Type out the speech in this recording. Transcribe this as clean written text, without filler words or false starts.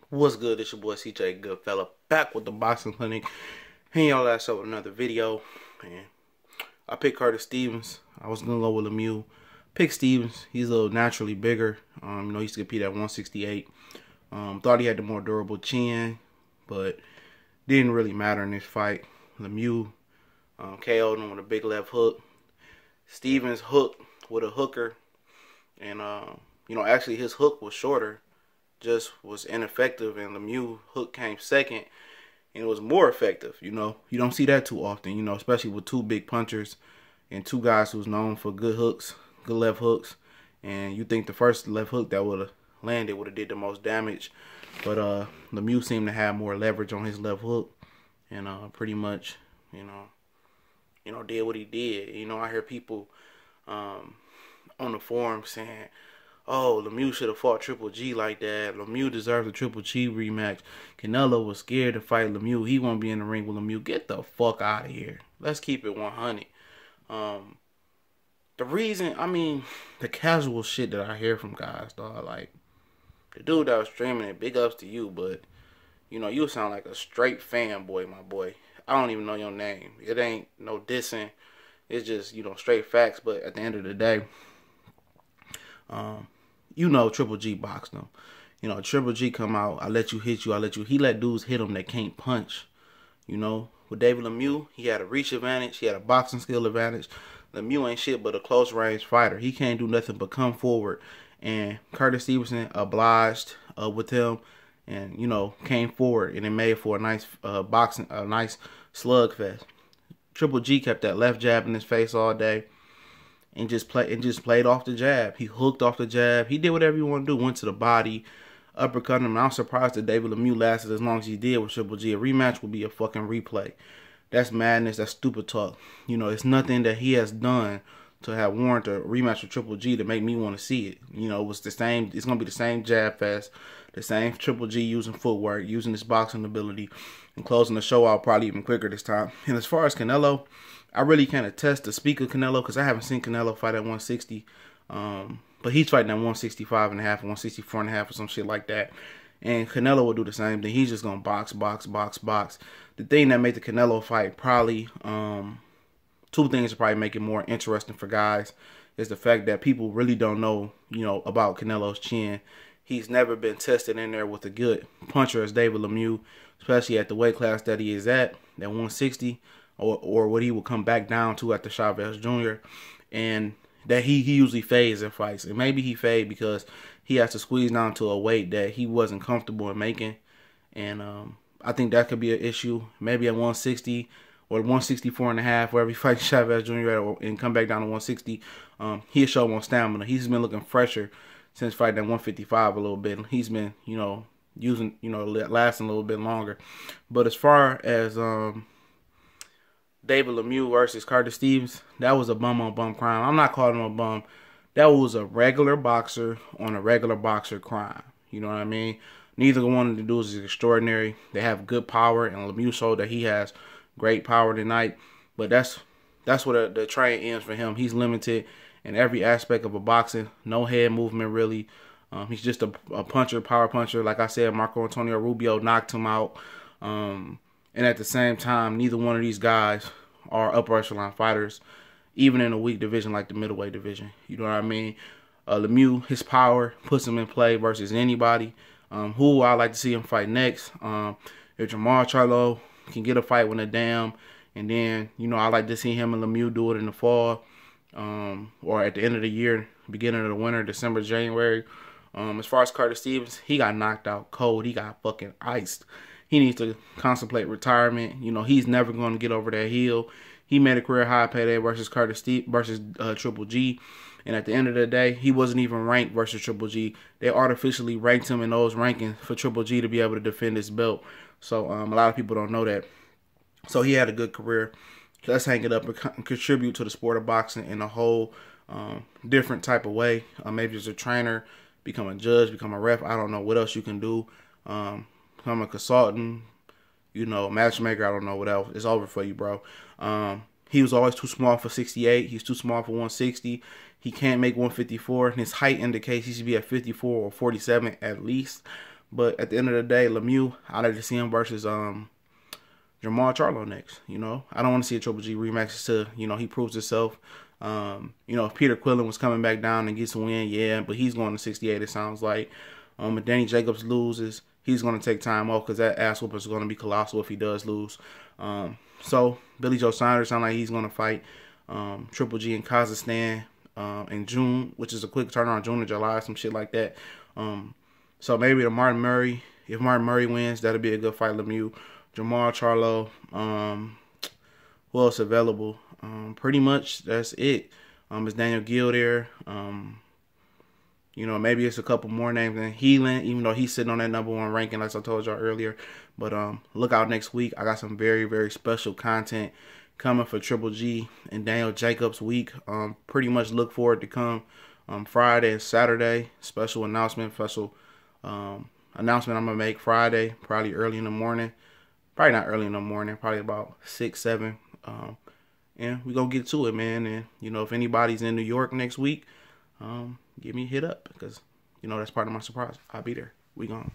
What's good? It's your boy CJ Goodfella back with the Boxing Clinic. Hey y'all, last up with another video. And I picked Curtis Stevens. I was gonna go with Lemieux. Pick Stevens. He's a little naturally bigger. He used to compete at 168. Thought he had the more durable chin, but didn't really matter in this fight. Lemieux KO'd him with a big left hook. Stevens hooked with a hooker, and actually his hook was shorter, just was ineffective, and Lemieux hook came second, and it was more effective. You don't see that too often, especially with two big punchers and two guys who's known for good hooks, good left hooks. And you think the first left hook that would have landed would have did the most damage, but Lemieux seemed to have more leverage on his left hook, and pretty much did what he did. I hear people on the forum saying, oh, Lemieux should have fought Triple G like that. Lemieux deserves a Triple G rematch. Canelo was scared to fight Lemieux. He won't be in the ring with Lemieux. Get the fuck out of here. Let's keep it 100. The reason, the casual shit that I hear from guys, dog, like, the dude that was streaming it, big ups to you, but, you sound like a straight fanboy, my boy. I don't even know your name. It ain't no dissing. It's just, straight facts. But at the end of the day, Triple G boxed him. Triple G come out, I let you hit you, I let you. He let dudes hit him that can't punch. With David Lemieux, he had a reach advantage. He had a boxing skill advantage. Lemieux ain't shit but a close range fighter. He can't do nothing but come forward. And Curtis Stevenson obliged with him, and came forward, and it made for a nice a nice slugfest. Triple G kept that left jab in his face all day, and just played off the jab. He hooked off the jab. He did whatever he wanted to do. Went to the body, uppercut him. I'm surprised that David Lemieux lasted as long as he did with Triple G. A rematch would be a fucking replay. That's madness. That's stupid talk. It's nothing that he has done to have warranted a rematch with Triple G to make me want to see it. It was the same. It's gonna be the same jab fest, the same Triple G using footwork, using his boxing ability, and closing the show out probably even quicker this time. And as far as Canelo, I really can't attest to speak of Canelo because I haven't seen Canelo fight at 160. But he's fighting at 165 and a half, 164 and a half, or some shit like that. And Canelo will do the same thing. He's just gonna box, box, box, box. The thing that made the Canelo fight probably two things that probably make it more interesting for guys is the fact that people really don't know, about Canelo's chin. He's never been tested in there with a good puncher as David Lemieux, especially at the weight class that he is at 160, or what he will come back down to at the Chavez Jr. And that he usually fades in fights. And maybe he fade because he has to squeeze down to a weight that he wasn't comfortable in making. And I think that could be an issue. Maybe at 160 or 164 and a half, wherever he fights Chavez Jr. at, and come back down to 160, he'll show more stamina. He's been looking fresher since fighting at 155 a little bit. He's been, using, lasting a little bit longer. But as far as David Lemieux versus Curtis Stevens, that was a bum-on-bum crime. I'm not calling him a bum. That was a regular boxer on a regular boxer crime. You know what I mean? Neither one of the dudes is extraordinary. They have good power, and Lemieux showed that he has great power tonight. But that's where the train ends for him. He's limited in every aspect of a boxing. No head movement, really. He's just a puncher, power puncher. Like I said, Marco Antonio Rubio knocked him out. And at the same time, neither one of these guys are upper echelon fighters, even in a weak division like the middleweight division. You know what I mean? Lemieux, his power puts him in play versus anybody. Who I like to see him fight next? If Jamal Charlo can get a fight with a damn, and then, I like to see him and Lemieux do it in the fall, or at the end of the year, beginning of the winter, December, January. As far as Curtis Stevens, he got knocked out cold. He got fucking iced. He needs to contemplate retirement. He's never going to get over that hill. He made a career high payday versus Triple G. And at the end of the day, he wasn't even ranked versus Triple G. They artificially ranked him in those rankings for Triple G to be able to defend his belt. So a lot of people don't know that. So he had a good career. Let's hang it up and contribute to the sport of boxing in a whole different type of way. Maybe as a trainer, become a judge, become a ref. I don't know what else you can do. Become a consultant, matchmaker. I don't know what else. It's over for you, bro. He was always too small for 68. He's too small for 160. He can't make 154. And his height indicates he should be at 54 or 47 at least. But at the end of the day, Lemieux, I'd like to see him versus Jamal Charlo next. You know, I don't want to see a Triple G rematch until, you know, he proves himself. You know, if Peter Quillen was coming back down and gets a win, yeah, but he's going to 68, it sounds like. If Danny Jacobs loses, he's going to take time off because that ass whooping is going to be colossal if he does lose. So Billy Joe Saunders sounds like he's going to fight Triple G in Kazakhstan in June, which is a quick turnaround, June or July, some shit like that. So maybe the Martin Murray, if Martin Murray wins, that'll be a good fight. Lemieux, Jamal Charlo, who else available? Pretty much that's it. It's Daniel Gill there. You know, maybe it's a couple more names than Heelan, even though he's sitting on that #1 ranking, like I told y'all earlier. But look out next week. I got some very, very special content coming for Triple G and Daniel Jacobs week. Pretty much look forward to come Friday and Saturday. Special announcement, announcement I'm going to make Friday, probably early in the morning. Probably not early in the morning, probably about 6, 7. And we're going to get to it, man. And, you know, if anybody's in New York next week, give me a hit up because, you know, that's part of my surprise. I'll be there. We gone.